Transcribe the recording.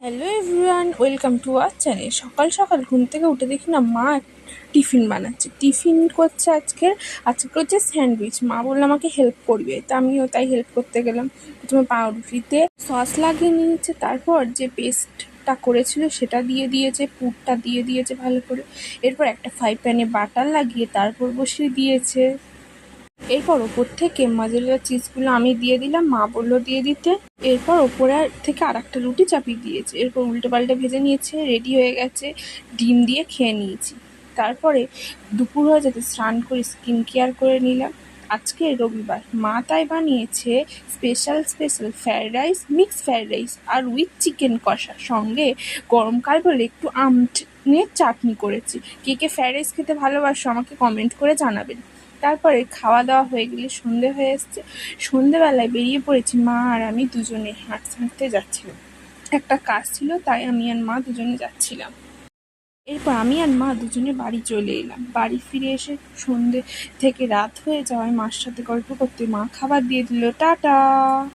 Hello everyone, welcome to our channel. সকাল সকাল ঘুম থেকে উঠে দেখি না মা টিফিন বানাচ্ছে। টিফিন করছে আজকে হচ্ছে স্যান্ডউইচ। মা বললো আমাকে হেল্প করবে, তা আমিও তাই হেল্প করতে গেলাম। প্রথমে পাউরুটিতে সস লাগিয়ে নিয়েছে, তারপর যে পেস্টটা করেছিল সেটা দিয়ে দিয়েছে, পুরটা দিয়ে দিয়েছে ভালো করে। এরপর একটা ফ্রাই প্যানে বাটার লাগিয়ে তারপর বসিয়ে দিয়েছে। এরপর ওপর থেকে মজেরেলা চিজগুলো আমি দিয়ে দিলাম, মা বললো দিয়ে দিতে। এরপর ওপরে থেকে আর একটা রুটি চাপিয়ে দিয়েছে। এরপর উল্টো পাল্টে ভেজে নিয়েছে, রেডি হয়ে গেছে। ডিম দিয়ে খেয়ে নিয়েছি। তারপরে দুপুর হয়ে যেতে স্নান করে স্কিন কেয়ার করে নিলাম। আজকে রবিবার, মা তাই বানিয়েছে special fried rice, mix fried rice আর উইথ চিকেন কষা, সঙ্গে গরমকাল বলে একটু আমনের চাটনি করেছি। কে কে ফ্রায়েড রাইস খেতে ভালোবাসো আমাকে কমেন্ট করে জানাবেন। তারপরে খাওয়া দাওয়া হয়ে গেলে সন্ধে হয়ে এসছে। সন্ধেবেলায় বেরিয়ে পড়েছি মা আর আমি দুজনে হাঁটতে যাচ্ছিলাম। একটা কাজ ছিল, তাই আমি আর মা দুজনে যাচ্ছিলাম। এরপর আমি আর মা দুজনে বাড়ি চলে এলাম। বাড়ি ফিরে এসে সন্ধে থেকে রাত হয়ে যাওয়ায় মার সাথে গল্প করতে মা খাবার দিয়ে দিল। টাটা।